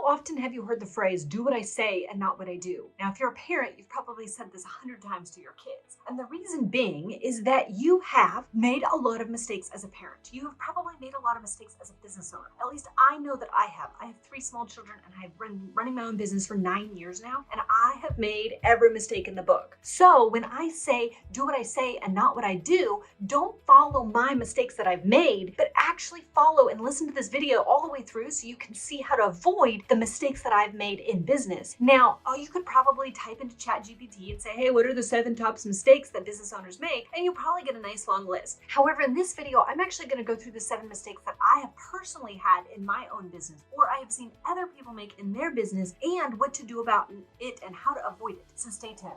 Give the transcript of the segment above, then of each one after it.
often have you heard the phrase, do what I say and not what I do? Now, if you're a parent, you've probably said this 100 times to your kids. And the reason being is that you have made a lot of mistakes as a parent. You have probably made a lot of mistakes as a business owner. At least I know that I have. I have 3 small children and I've been running my own business for 9 years now. And I have made every mistake in the book. So when I say, do what I say and not what I do, don't follow my mistakes that I've made, but actually follow and listen to this video all the way through so you can see how to avoid the mistakes that I've made in business. Now, you could probably type into Chat GPT and say, hey, what are the 7 top mistakes that business owners make? And you'll probably get a nice long list. However, in this video, I'm actually going to go through the 7 mistakes that I have personally had in my own business, or I have seen other people make in their business, and what to do about it and how to avoid it. So stay tuned.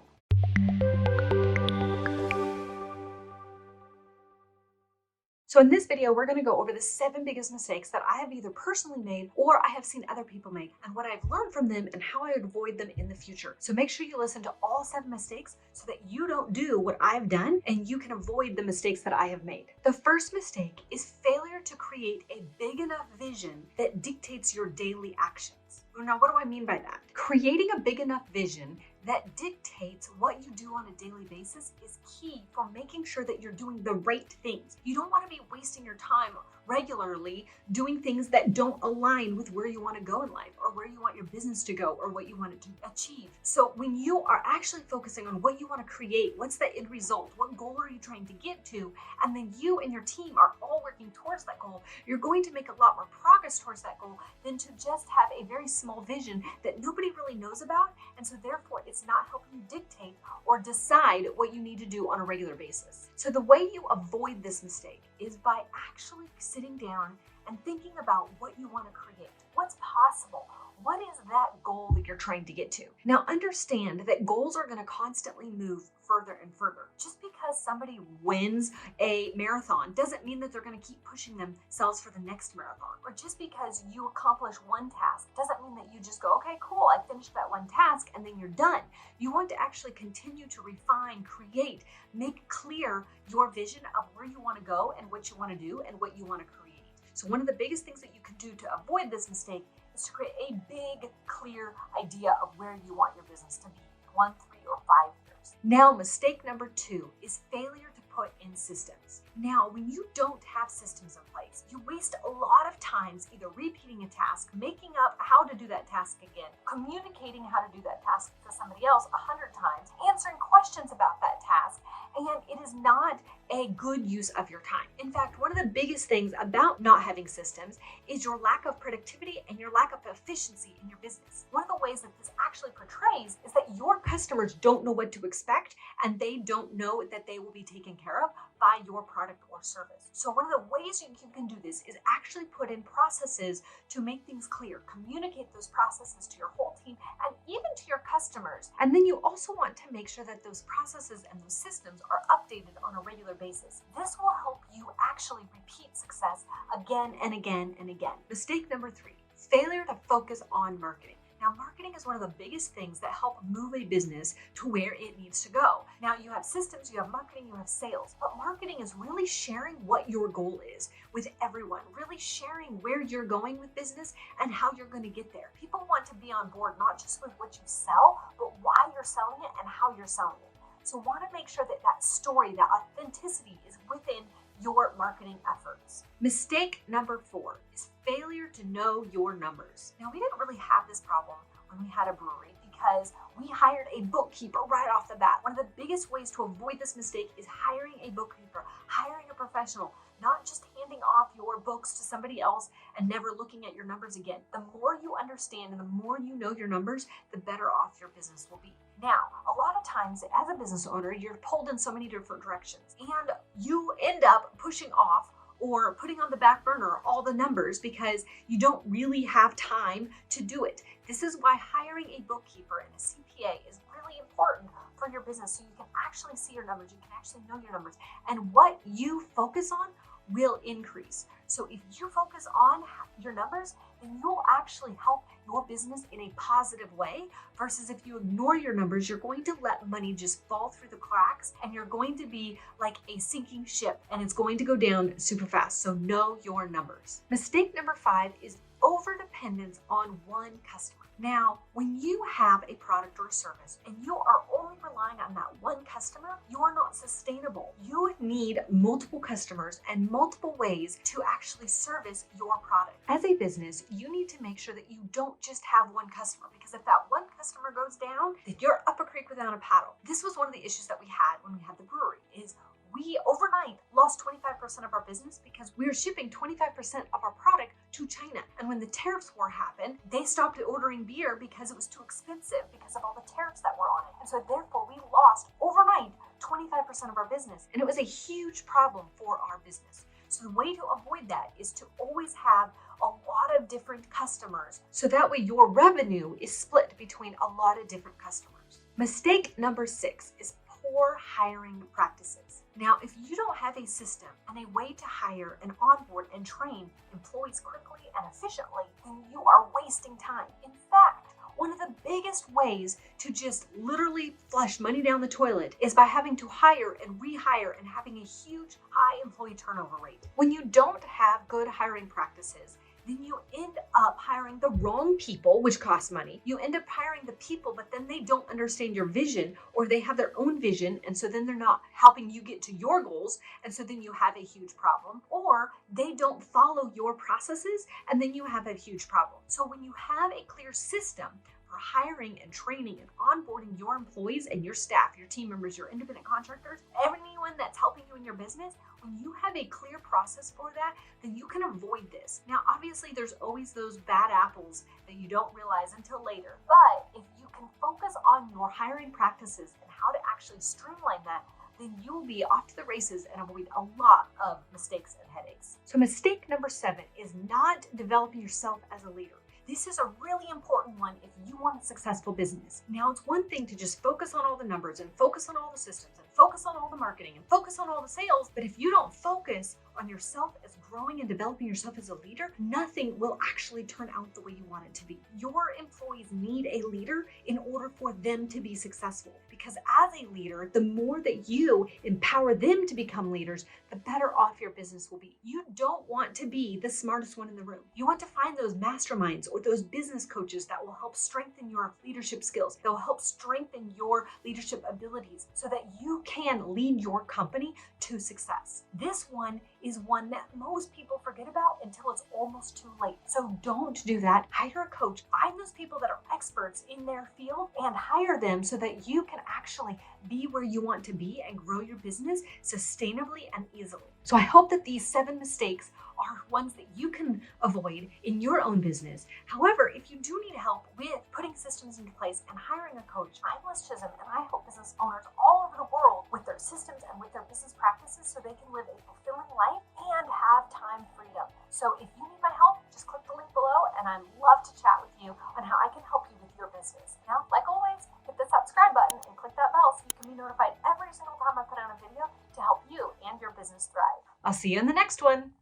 So in this video, we're going to go over the 7 biggest mistakes that I have either personally made or I have seen other people make, and what I've learned from them and how I would avoid them in the future. So make sure you listen to all 7 mistakes so that you don't do what I've done and you can avoid the mistakes that I have made. The first mistake is failure to create a big enough vision that dictates your daily actions. Now, what do I mean by that? Creating a big enough vision that dictates what you do on a daily basis is key for making sure that you're doing the right things. You don't want to be wasting your time regularly doing things that don't align with where you want to go in life or where you want your business to go or what you want it to achieve. So when you are actually focusing on what you want to create, what's the end result, what goal are you trying to get to, and then you and your team are all working towards that goal, you're going to make a lot more progress towards that goal than to just have a very small vision that nobody really knows about, and so therefore it's not helping you dictate or decide what you need to do on a regular basis. So the way you avoid this mistake is by actually sitting down and thinking about what you want to create, what's possible. What is that goal that you're trying to get to? Now, understand that goals are going to constantly move further and further. Just because somebody wins a marathon doesn't mean that they're going to keep pushing themselves for the next marathon. Or just because you accomplish one task doesn't mean that you just go, okay, cool, I finished that one task and then you're done. You want to actually continue to refine, create, make clear your vision of where you want to go and what you want to do and what you want to create. So one of the biggest things that you can do to avoid this mistake is to create a big, clear idea of where you want your business to be in 1, 3, or 5 years. Now, mistake number 2 is failure to put in systems. Now, when you don't have systems in place, you waste a lot of times either repeating a task, making up how to do that task again, communicating how to do that task to somebody else 100 times, answering questions about that task, and it is not a good use of your time. In fact, one of the biggest things about not having systems is your lack of productivity and your lack of efficiency in your business. One of the ways that this actually portrays is that your customers don't know what to expect and they don't know that they will be taken care of by your product or service. So one of the ways you can do this is actually put in processes to make things clear, communicate those processes to your whole team and even to your customers. And then you also want to make sure that those processes and those systems are updated on a regular basis. This will help you actually repeat success again and again and again. Mistake number 3, failure to focus on marketing. Now, marketing is one of the biggest things that help move a business to where it needs to go. Now, you have systems, you have marketing, you have sales, but marketing is really sharing what your goal is with everyone, really sharing where you're going with business and how you're going to get there. People want to be on board not just with what you sell, but why you're selling it and how you're selling it. So want to make sure that that story, that authenticity is within your marketing efforts. Mistake number 4 is failure to know your numbers. Now, we didn't really have this problem when we had a brewery because we hired a bookkeeper right off the bat. One of the biggest ways to avoid this mistake is hiring a bookkeeper, hiring a professional, not just handing off your books to somebody else and never looking at your numbers again. The more you understand and the more you know your numbers, the better off your business will be. Now, a lot of times as a business owner, you're pulled in so many different directions and you end up pushing off or putting on the back burner all the numbers because you don't really have time to do it. This is why hiring a bookkeeper and a CPA is really important for your business so you can actually see your numbers, you can actually know your numbers, and what you focus on will increase. So if you focus on your numbers, then you'll actually help your business in a positive way versus if you ignore your numbers, you're going to let money just fall through the cracks and you're going to be like a sinking ship and it's going to go down super fast. So know your numbers. Mistake number 5 is overdependence on one customer. Now, when you have a product or a service and you are only relying on that one customer, you are not sustainable. You need multiple customers and multiple ways to actually service your product. As a business, you need to make sure that you don't just have one customer, because if that one customer goes down, then you're up a creek without a paddle. This was one of the issues that we had when we had the brewery, is we overnight lost 25% of our business because we were shipping 25% of our product to China. And when the tariffs war happened, they stopped ordering beer because it was too expensive because of all the tariffs that were on it. And so therefore we lost overnight 25% of our business. And it was a huge problem for our business. So the way to avoid that is to always have a lot of different customers, so that way your revenue is split between a lot of different customers. Mistake number 6 is poor hiring practices. Now, if you don't have a system and a way to hire and onboard and train employees quickly and efficiently, then you are wasting time. In fact, one of the biggest ways to just literally flush money down the toilet is by having to hire and rehire and having a huge high employee turnover rate. When you don't have good hiring practices, then you end up hiring the wrong people, which costs money. You end up hiring the people, but then they don't understand your vision, or they have their own vision, and so then they're not helping you get to your goals, and so then you have a huge problem. Or they don't follow your processes, and then you have a huge problem. So when you have a clear system for hiring and training and onboarding your employees and your staff, your team members, your independent contractors, anyone that's helping you in your business, when you have a clear process for that, then you can avoid this. Now, obviously, there's always those bad apples that you don't realize until later. But if you can focus on your hiring practices and how to actually streamline that, then you will be off to the races and avoid a lot of mistakes and headaches. So mistake number 7 is not developing yourself as a leader. This is a really important one if you want a successful business. Now, it's one thing to just focus on all the numbers and focus on all the systems and focus on all the marketing and focus on all the sales, but if you don't focus on yourself as growing and developing yourself as a leader, nothing will actually turn out the way you want it to be. Your employees need a leader in order for them to be successful, because as a leader, the more that you empower them to become leaders, the better off your business will be. You don't want to be the smartest one in the room. You want to find those masterminds or those business coaches that will help strengthen your leadership skills, that will help strengthen your leadership abilities so that you can lead your company to success. This one is one that most people forget about until it's almost too late. So don't do that. Hire a coach. Find those people that are experts in their field and hire them so that you can actually be where you want to be and grow your business sustainably and easily. So I hope that these 7 mistakes are ones that you can avoid in your own business. However, if you do need help with putting systems into place and hiring a coach, I'm Liz Chisholm, and I help business owners all over the world with their systems and with their business practices so they can live a fulfilling life and have time freedom. So if you need my help, just click the link below, and I'd love to chat with you on how I can help you with your business. Now, like always, hit the subscribe button and click that bell so you can be notified every single time I put out a video to help you and your business thrive. I'll see you in the next one.